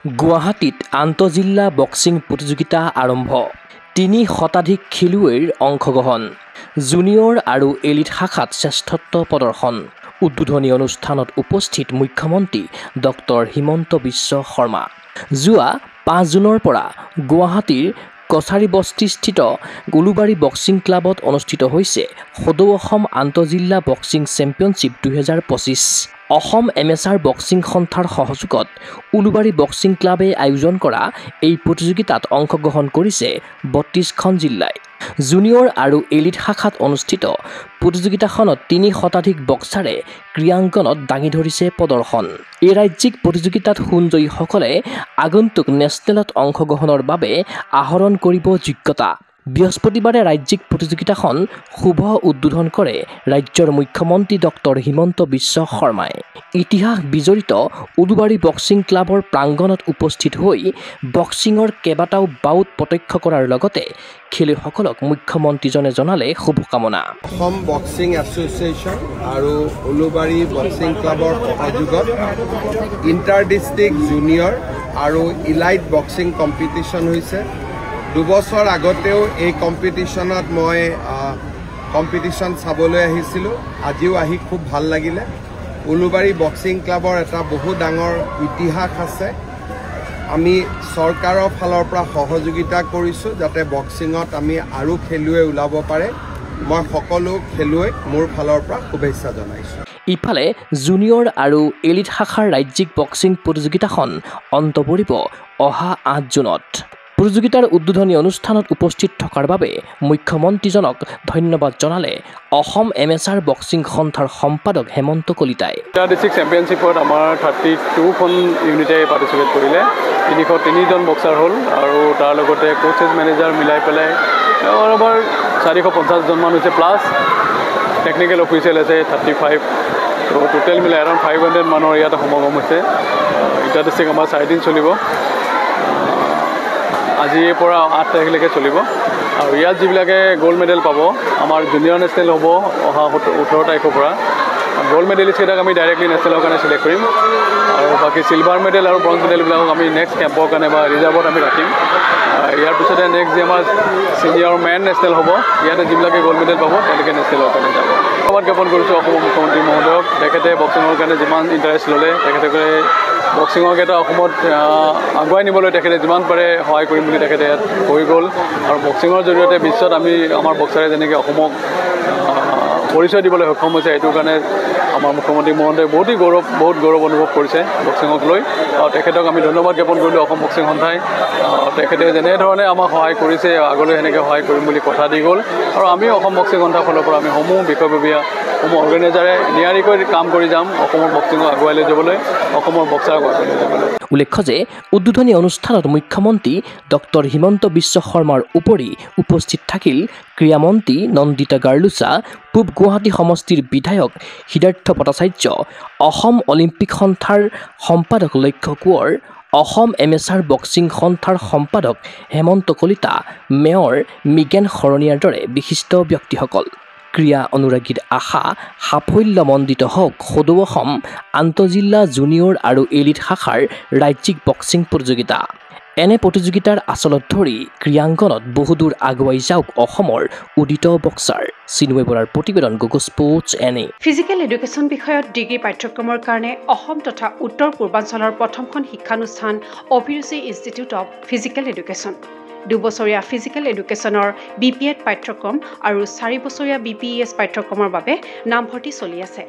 গুৱাহাটীত আন্তঃজিলা বক্সিং প্ৰতিযোগিতা আৰম্ভ ৩ শতাধিক খেলুৱৈৰ অংশগ্ৰহণ জুনিয়ৰ আৰু এলিট শাখাত শ্ৰেষ্ঠত্ব প্ৰদৰ্শন উদ্বোধনী অনুষ্ঠানত উপস্থিত মুখ্যমন্ত্ৰী ডক্টৰ হিমন্ত বিশ্ব শৰ্মা যোৱা ৫ জুনৰ পৰা গুৱাহাটীৰ কছাৰীবস্তিস্থিত উলুবাৰী বক্সিং ক্লাবত অনুষ্ঠিত হৈছে সদৌ অসম আন্তঃজিলা boxing championship ২০২৫ Assam amateur boxing সন্থাৰ সহযোগত উলুবাৰী বক্সিং ক্লাবে আয়োজন কৰা এই প্ৰতিযোগিতাত অংশগ্ৰহণ কৰিছে ৩২খন জিলাই জুনিয়ৰ আৰু এলিট শাখাত অনুষ্ঠিত প্ৰতিযোগিতাখনত ৩ শতাধিক বক্সাৰে ক্ৰীড়াংগনত দাঙি ধৰিছে প্ৰদৰ্শন এই ৰাজ্যিক প্ৰতিযোগিতাত সোণজয়ীসকলে আগন্তুক নেচনেলত অংশগ্ৰহণৰ বাবে আহৰণ কৰিব যোগ্যতা বৃহস্পতিবাৰে ৰাজ্যিক প্ৰতিযোগিতাখন শুভ উদ্বোধন কৰে ৰাজ্যৰ মুখ্যমন্ত্ৰী ডক্টৰ হিমন্ত বিশ্ব শৰ্মাই ইতিহাস বিজড়িত উলুবাৰী বক্সিং ক্লাবৰ প্ৰাংগণত উপস্থিত হৈ বক্সিঙৰ কেইবাটাও বাউট প্ৰত্যক্ষ কৰাৰ লগতে খেলুৱৈসকলক মুখ্যমন্ত্ৰীজনে জনালে শুভকামনা অসম বক্সিং এছ'চিয়েশ্যন আৰু উলুবাৰী বক্সিং ক্লাবৰ সহযোগত ইণ্টাৰ ডিষ্ট্ৰিক্ট জুনিয়ৰ আৰু ইলাইট বক্সিং কম্পিটিশ্যন হৈছে 2 বছৰ আগতেও এই কম্পিটিশ্যনত মই কম্পিটিশ্যন চাবলৈ আহিছিলোঁ আজিও আহি খুব ভাল লাগিলে উলুবাৰী বক্সিং ক্লাবৰ এটা বহু ডাঙৰ ইতিহাস আছে আমি চৰকাৰৰ ফালৰ পৰা সহযোগিতা কৰিছোঁ যাতে বক্সিঙত আমি আৰু খেলুৱৈ ওলাব পাৰে মই সকলো খেলুৱৈক মোৰ ফালৰ পৰা শুভেচ্ছা জনাইছোঁ ইফালে জুনিয়ৰ আৰু এলিট শাখাৰ ৰাজ্যিক বক্সিং প্ৰতিযোগিতাখন অন্ত পৰিব অহা ৮ জুনত প্ৰতিযোগিতাৰ উদ্বোধনী অনুষ্ঠানত উপস্থিত থকাৰ বাবে মুখ্যমন্ত্ৰীজনক ধন্যবাদ জনালে অসম এমেচাৰ বক্সিং সন্থাৰ সম্পাদক হেমন্ত কলিতাই ডিষ্ট্ৰিক্ট চেম্পিয়নশ্বিপত আমাৰ 32খন ইউনিটে পাৰ্টিচিপেট কৰিলে 303জন বক্সাৰ হ'ল আৰু তাৰ লগতে কোচেছ মেনেজাৰ মিলাই পেলাই আমাৰ 450জন মান হৈছে প্লাছ টেকনিকেল অফিচিয়েল আছে 35 তো টোটেল মিলাই এৰাউণ্ড 500 মানুহৰ ইয়াতে সমাগম হৈছে ইণ্টাৰ ডিষ্ট্ৰিক্ট আমাৰ 4 দিন চলিব আজিৰ পৰা 8 তাৰিখলৈকে চলিব আৰু ইয়াত যিবিলাকে গ'ল্ড মেডেল পাব আমাৰ জুনিয়ৰ নেশ্যনেল হ'ব অহা 18 তাৰিখৰ পৰা গ'ল্ড মেডেলিষ্টকেইটাক আমি ডাইৰেক্টলি নেশ্যনেলৰ কাৰণে চিলেক্ট কৰিম আৰু বাকী চিলভাৰ মেডেল আৰু ব্ৰঞ্জ মেডেলবিলাকক আমি নেক্সট কেম্পৰ কাৰণে বা ৰিজাৰ্ভত আমি ৰাখিম ইয়াৰ পিছতে নেক্সট যে আমাৰ ছিনিয়ৰ মেন নেশ্যনেল হ'ব ইয়াতে যিবিলাকে গ'ল্ড মেডেল পাব তেওঁলোকে নেশ্যনেলৰ কাৰণে যাব ধন্যবাদ জ্ঞাপন কৰিছোঁ অসমৰ মুখ্যমন্ত্ৰী মহোদয়ক তেখেতে বক্সিঙৰ কাৰণে যিমান ইণ্টাৰেষ্ট ল'লে তেখেতে বক্সিঙক এটা অসমত আগুৱাই নিবলৈ তেখেতে যিমান পাৰে সহায় কৰিম বুলি তেখেতে ইয়াত হৈ গ'ল আৰু বক্সিঙৰ জৰিয়তে বিশ্বত আমি আমাৰ বক্সাৰে যেনেকৈ অসমক পৰিচয় দিবলৈ সক্ষম হৈছে এইটোৰ কাৰণে আমাৰ মুখ্যমন্ত্ৰী মহোদয়ে বহুত গৌৰৱ অনুভৱ কৰিছে বক্সিঙক লৈ আৰু তেখেতক আমি ধন্যবাদ জ্ঞাপন কৰিলোঁ অসম বক্সিং সন্থাই তেখেতে যেনেধৰণে আমাক সহায় কৰিছে আগলৈ সেনেকৈ সহায় কৰিম বুলি কথা দি গ'ল আৰু আমি অসম বক্সিং সন্থাৰ ফালৰ পৰা আমি সমূহ বিষয়ববীয়া সমূহ অৰ্গেনাইজাৰে নিয়াৰিকৈ কাম কৰি যাম অসমৰ বক্সিঙক আগুৱাই লৈ যাবলৈ অসমৰ বক্সাৰক আগুৱাই লৈ যাবলৈ উল্লেখ্য যে উদ্বোধনী অনুষ্ঠানত মুখ্যমন্ত্ৰী ডক্টৰ হিমন্ত বিশ্ব শৰ্মাৰ উপৰি উপস্থিত থাকিল ক্ৰীড়ামন্ত্ৰী নন্দিতা গাৰ্লুচা পূব গুৱাহাটী সমষ্টিৰ বিধায়ক সিদ্ধাৰ্থ ভট্টাচাৰ্য অসম অলিম্পিক সন্থাৰ সম্পাদক লক্ষ্য কোঁৱৰ অসম এমেচাৰ বক্সিং সন্থাৰ সম্পাদক হেমন্ত কলিতা মেয়ৰ মিগেন শৰণীয়াৰ দৰে বিশিষ্ট ব্যক্তিসকল ক্ৰীড়া অনুৰাগীৰ আশা সাফল্যমণ্ডিত হওক সদৌ অসম আন্তঃজিলা জুনিয়ৰ আৰু এলিট শাখাৰ ৰাজ্যিক বক্সিং প্ৰতিযোগিতা এনে প্ৰতিযোগিতাৰ আচলত ধৰি ক্ৰীড়াংগনত বহুদূৰ আগুৱাই যাওক অসমৰ উদিত বক্সাৰ চিনুৱে বৰাৰ প্ৰতিবেদন গুগল স্পৰ্টছ ফিজিকেল এডুকেশ্যন বিষয়ত ডিগ্ৰী পাঠ্যক্ৰমৰ কাৰণে অসম তথা উত্তৰ পূৰ্বাঞ্চলৰ প্ৰথমখন শিক্ষানুষ্ঠান অভিৰুচি ইনষ্টিটিউট অৱ ফিজিকেল এডুকেশ্যন 2 বছৰীয়া ফিজিকেল এডুকেশ্যনৰ BPEd পাঠ্যক্ৰম আৰু 4 বছৰীয়া BPES পাঠ্যক্ৰমৰ বাবে নামভৰ্তি চলি আছে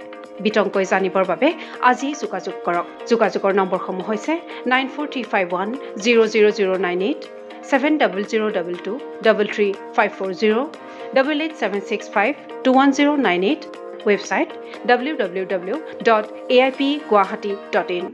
বিতংকৈ জানিবৰ বাবে আজি যোগাযোগ কৰক যোগাযোগৰ নম্বৰসমূহ হৈছে 9435100098 7002233540 8876521098 ৱেবছাইট www.aipguwahati.in